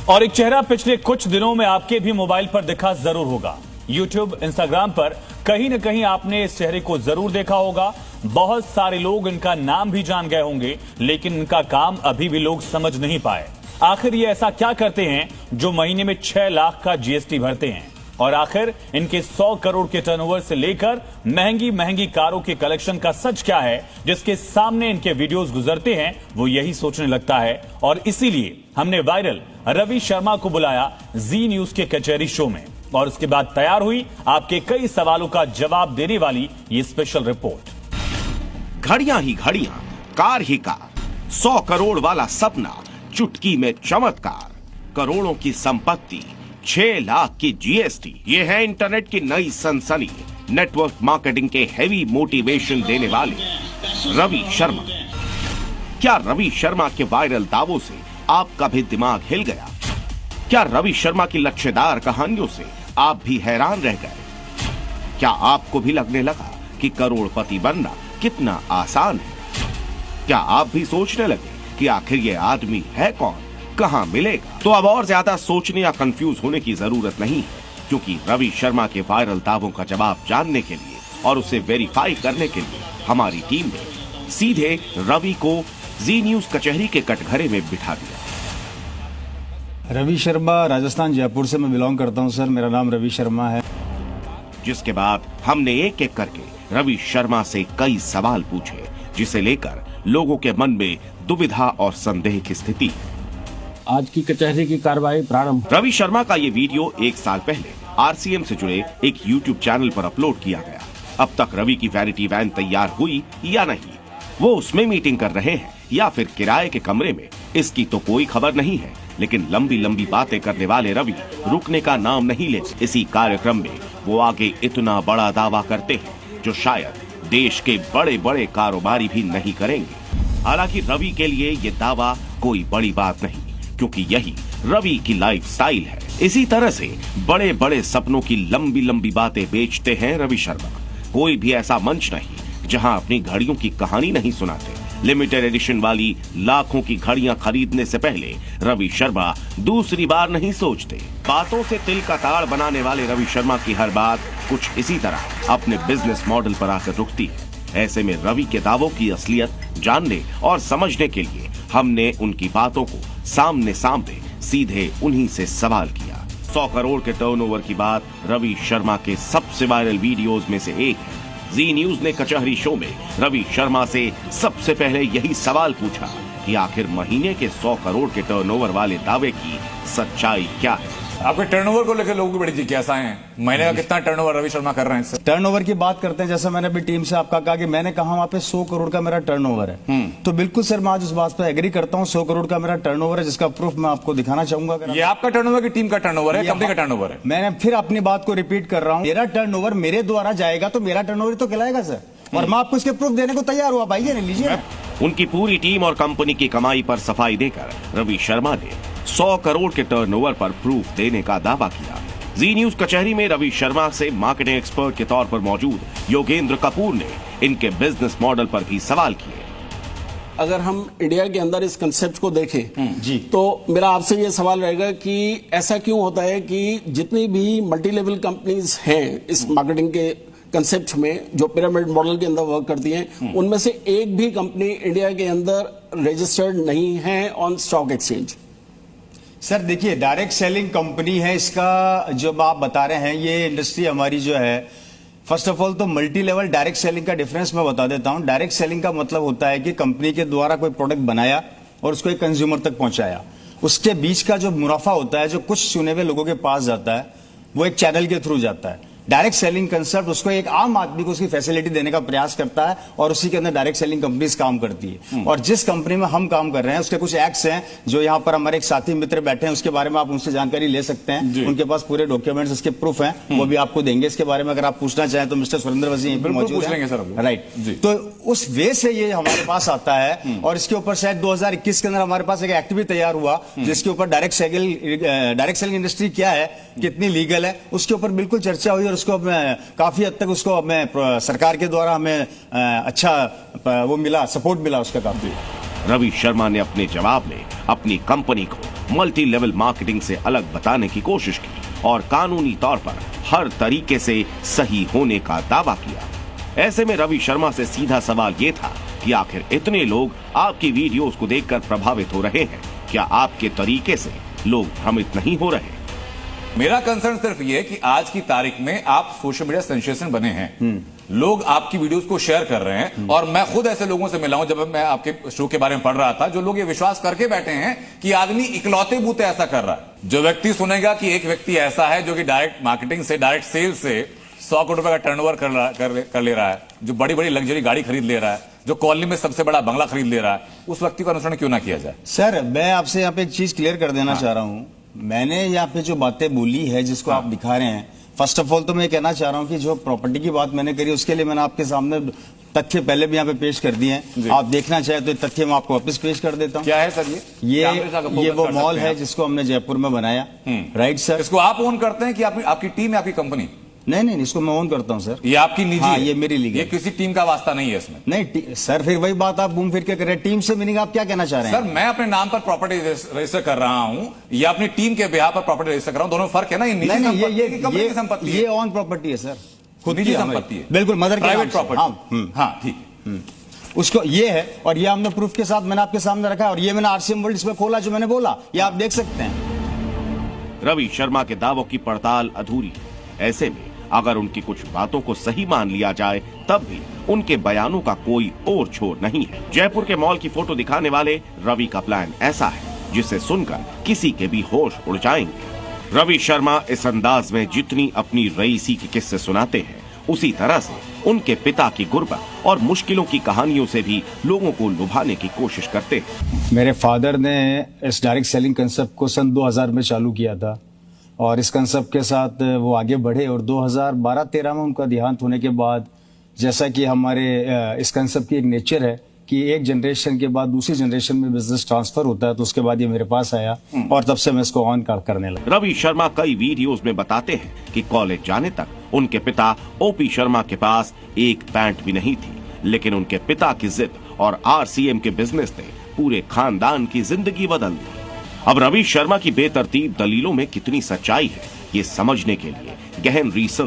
और एक चेहरा पिछले कुछ दिनों में आपके भी मोबाइल पर दिखा जरूर होगा। यूट्यूब, इंस्टाग्राम पर कहीं न कहीं आपने इस चेहरे को जरूर देखा होगा। बहुत सारे लोग इनका नाम भी जान गए होंगे, लेकिन इनका काम अभी भी लोग समझ नहीं पाए। आखिर ये ऐसा क्या करते हैं जो महीने में 6 लाख का जीएसटी भरते हैं? और आखिर इनके 100 करोड़ के टर्नओवर से लेकर महंगी महंगी कारों के कलेक्शन का सच क्या है, जिसके सामने इनके वीडियोस गुजरते हैं, वो यही सोचने लगता है। और इसीलिए हमने वायरल रवि शर्मा को बुलाया जी न्यूज के कचहरी शो में, और उसके बाद तैयार हुई आपके कई सवालों का जवाब देने वाली ये स्पेशल रिपोर्ट। घड़ियां ही घड़ियां, कार ही कार, 100 करोड़ वाला सपना, चुटकी में चमत्कार, करोड़ों की संपत्ति, 6 लाख की जीएसटी। ये है इंटरनेट की नई सनसनी, नेटवर्क मार्केटिंग के हेवी मोटिवेशन देने वाले रवि शर्मा। क्या रवि शर्मा के वायरल दावों से आपका भी दिमाग हिल गया? क्या रवि शर्मा की लच्छेदार कहानियों से आप भी हैरान रह गए? क्या आपको भी लगने लगा कि करोड़पति बनना कितना आसान है? क्या आप भी सोचने लगे कि आखिर ये आदमी है कौन, कहां मिलेगा? तो अब और ज्यादा सोचने या कंफ्यूज होने की जरूरत नहीं है, क्योंकि रवि शर्मा के वायरल दावों का जवाब जानने के लिए और उसे वेरीफाई करने के लिए हमारी टीम ने सीधे रवि को जी न्यूज कचहरी के कटघरे में बिठा दिया। रवि शर्मा, राजस्थान जयपुर से मैं बिलोंग करता हूं सर। मेरा नाम रवि शर्मा है। जिसके बाद हमने एक एक करके रवि शर्मा से कई सवाल पूछे, जिसे लेकर लोगों के मन में दुविधा और संदेह की स्थिति। आज की कचहरी की कार्रवाई प्रारंभ। रवि शर्मा का ये वीडियो 1 साल पहले आरसीएम से जुड़े एक यूट्यूब चैनल पर अपलोड किया गया। अब तक रवि की वैनिटी वैन तैयार हुई या नहीं, वो उसमें मीटिंग कर रहे हैं या फिर किराए के कमरे में, इसकी तो कोई खबर नहीं है। लेकिन लंबी लंबी बातें करने वाले रवि रुकने का नाम नहीं लेते। इसी कार्यक्रम में वो आगे इतना बड़ा दावा करते हैं जो शायद देश के बड़े बड़े कारोबारी भी नहीं करेंगे। हालांकि रवि के लिए ये दावा कोई बड़ी बात नहीं, क्योंकि यही रवि की लाइफस्टाइल है। इसी तरह से बड़े बड़े सपनों की लंबी लंबी बातें बेचते हैं रवि शर्मा। कोई भी ऐसा मंच नहीं जहां अपनी घड़ियों की कहानी नहीं सुनाते। लिमिटेड एडिशन वाली लाखों की घड़ियां खरीदने से पहले रवि शर्मा दूसरी बार नहीं सोचते। बातों से तिल का ताड़ बनाने वाले रवि शर्मा की हर बात कुछ इसी तरह अपने बिजनेस मॉडल पर आकर रुकती है। ऐसे में रवि के दावों की असलियत जानने और समझने के लिए हमने उनकी बातों को सामने सामने सीधे उन्हीं से सवाल किया। 100 करोड़ के टर्नओवर की बात रवि शर्मा के सबसे वायरल वीडियोस में से एक है। जी न्यूज ने कचहरी शो में रवि शर्मा से सबसे पहले यही सवाल पूछा कि आखिर महीने के 100 करोड़ के टर्नओवर वाले दावे की सच्चाई क्या है। आपके टर्नओवर को लेकर लोगों की बड़ी जिज्ञासाएं हैं। महीने का कितना टर्नओवर रवि शर्मा कर रहे हैं? टर्नओवर की बात करते हैं, जैसा मैंने अभी टीम से आपका कहा कि मैंने कहा वहां पे 100 करोड़ का मेरा टर्नओवर है, तो बिल्कुल सर मैं आज उस बात पर एग्री करता हूं। 100 करोड़ का मेरा टर्नओवर है, जिसका प्रूफ मैं आपको दिखाना चाहूंगा। ये आपका टर्नओवर की टीम का टर्नओवर है, कंपनी का टर्नओवर है? मैंने फिर अपनी बात को रिपीट कर रहा हूँ, मेरा टर्नओवर मेरे द्वारा जाएगा तो मेरा टर्नओवर तो कहलाएगा सर, और मैं आपको इसके प्रूफ देने को तैयार हुआ। भाई ये लीजिए। उनकी पूरी टीम और कंपनी की कमाई पर सफाई देकर रवि शर्मा ने 100 करोड़ के टर्नओवर पर प्रूफ देने का दावा किया। जी न्यूज कचहरी में रवि शर्मा से मार्केटिंग एक्सपर्ट के तौर पर मौजूद योगेंद्र कपूर ने इनके बिजनेस मॉडल पर भी सवाल किए। अगर हम इंडिया के अंदर इस कंसेप्ट को देखें जी, तो मेरा आपसे ये सवाल रहेगा कि ऐसा क्यों होता है कि जितनी भी मल्टी लेवल कंपनीज हैं इस मार्केटिंग के कंसेप्ट में, जो पिरामिड मॉडल के अंदर वर्क करती हैं, उनमें से एक भी कंपनी इंडिया के अंदर रजिस्टर्ड नहीं है ऑन स्टॉक एक्सचेंज। सर देखिए, डायरेक्ट सेलिंग कंपनी है, इसका जो आप बता रहे हैं ये इंडस्ट्री हमारी जो है, फर्स्ट ऑफ ऑल तो मल्टी लेवल डायरेक्ट सेलिंग का डिफरेंस मैं बता देता हूं। डायरेक्ट सेलिंग का मतलब होता है कि कंपनी के द्वारा कोई प्रोडक्ट बनाया और उसको एक कंज्यूमर तक पहुंचाया, उसके बीच का जो मुनाफा होता है, जो कुछ चुने हुए लोगों के पास जाता है, वो एक चैनल के थ्रू जाता है। डायरेक्ट सेलिंग कंसेप्ट उसको एक आम आदमी को उसकी फैसिलिटी देने का प्रयास करता है, और उसी के अंदर डायरेक्ट सेलिंग कंपनीज काम करती है। और जिस कंपनी में हम काम कर रहे हैं उसके कुछ एक्ट्स हैं, जो यहाँ पर हमारे एक साथी मित्र बैठे हैं, उसके बारे में आप उनसे जानकारी ले सकते हैं। उनके पास पूरे डॉक्यूमेंट्स, उसके प्रूफ हैं, वो भी आपको देंगे। इसके बारे में अगर आप पूछना चाहें तो मिस्टर सुरेंद्र वजी यहीं पर मौजूद हैं, राइट। तो उस वे से ये हमारे पास आता है, और इसके ऊपर शायद 2021 के अंदर हमारे पास एक एक्ट भी तैयार हुआ जिसके ऊपर डायरेक्ट सेलिंग इंडस्ट्री क्या है, कितनी लीगल है, उसके ऊपर बिल्कुल चर्चा हुई, और उसको काफी हद तक उसको हमें सरकार के द्वारा हमें अच्छा वो मिला, सपोर्ट मिला उसका काफी। रवि शर्मा ने अपने जवाब में अपनी कंपनी को मल्टी लेवल मार्केटिंग से अलग बताने की कोशिश की और कानूनी तौर पर हर तरीके से सही होने का दावा किया। ऐसे में रवि शर्मा से सीधा सवाल ये था कि आखिर इतने लोग आपकी वीडियोस को देखकर प्रभावित हो रहे हैं, क्या आपके तरीके से लोग भ्रमित नहीं हो रहे? मेरा कंसर्न सिर्फ ये कि आज की तारीख में आप सोशल मीडिया सेंसेशन बने हैं, लोग आपकी वीडियोस को शेयर कर रहे हैं और मैं खुद ऐसे लोगों से मिला हूं जब मैं आपके शो के बारे में पढ़ रहा था, जो लोग ये विश्वास करके बैठे हैं कि आदमी इकलौते बूते ऐसा कर रहा है। जो व्यक्ति सुनेगा कि एक व्यक्ति ऐसा है जो कि डायरेक्ट मार्केटिंग से, डायरेक्ट सेल से 100 करोड़ रुपए का टर्नओवर कर ले रहा है, जो बड़ी बड़ी लग्जरी गाड़ी खरीद ले रहा है, जो कॉलोनी में सबसे बड़ा बंगला खरीद ले रहा है, उस व्यक्ति का अनुसरण क्यों ना किया जाए? सर मैं आपसे यहाँ पे एक चीज क्लियर कर देना चाह रहा हूँ। मैंने यहाँ पे जो बातें बोली है जिसको आप दिखा रहे हैं, फर्स्ट ऑफ ऑल तो मैं कहना चाह रहा हूँ कि जो प्रॉपर्टी की बात मैंने करी उसके लिए मैंने आपके सामने तथ्य पहले भी यहाँ पे पेश कर दिए हैं। आप देखना चाहे तो तथ्य मैं आपको वापस पेश कर देता हूँ। क्या है सर ये वो मॉल है जिसको हमने जयपुर में बनाया। Right sir. इसको आप ओन करते हैं कि आपकी टीम है, आपकी कंपनी? नहीं, इसको मैं ओन करता हूं सर। ये आपकी निजी हाँ, है? ये मेरी लीगल। ये किसी टीम का वास्ता नहीं है इसमें? नहीं सर, फिर वही बात आप घूम फिर के कर रहे हैं। टीम से मीनिंग आप क्या कहना चाह रहे हैं? सर मैं अपने नाम पर प्रॉपर्टी रजिस्टर कर रहा हूं या अपनी टीम के बिहार पर प्रॉपर्टी रजिस्टर कर रहा हूं, दोनों में फर्क है ना? ये निजी संपत्ति है कि कंपनी की संपत्ति है? ये ऑन प्रॉपर्टी है सर, खुद निजी संपत्ति है, बिल्कुल मदर प्राइवेट प्रॉपर्टी। हाँ ठीक है, उसको ये है और ये हमने प्रूफ के साथ मैंने आपके सामने रखा है और ये मैंने आरसीएम वर्ल्ड इसमें खोला जो मैंने बोला, ये आप देख सकते हैं। रवि शर्मा के दावों की पड़ताल अधूरी है। ऐसे में अगर उनकी कुछ बातों को सही मान लिया जाए तब भी उनके बयानों का कोई और छोर नहीं है। जयपुर के मॉल की फोटो दिखाने वाले रवि का प्लान ऐसा है जिसे सुनकर किसी के भी होश उड़ जाएंगे। रवि शर्मा इस अंदाज में जितनी अपनी रईसी के किस्से सुनाते हैं, उसी तरह से उनके पिता की गुर्बत और मुश्किलों की कहानियों से भी लोगों को लुभाने की कोशिश करते हैं। मेरे फादर ने इस डायरेक्ट सेलिंग कंसेप्ट को सन 2000 में चालू किया था और इस कंसेप्ट के साथ वो आगे बढ़े और 2012-13 में उनका देहांत होने के बाद, जैसा कि हमारे इस कंसेप्ट की एक नेचर है कि एक जनरेशन के बाद दूसरी जनरेशन में बिजनेस ट्रांसफर होता है, तो उसके बाद ये मेरे पास आया और तब से मैं इसको ऑन करने लगा। रवि शर्मा कई वीडियोस में बताते हैं कि कॉलेज जाने तक उनके पिता ओपी शर्मा के पास एक पैंट भी नहीं थी, लेकिन उनके पिता की जिद और आरसीएम के बिजनेस ने पूरे खानदान की जिंदगी बदल दी। अब रवि शर्मा की बेतरतीब दलीलों में कितनी सच्चाई है, ये समझने के लिए गहन रिसर्च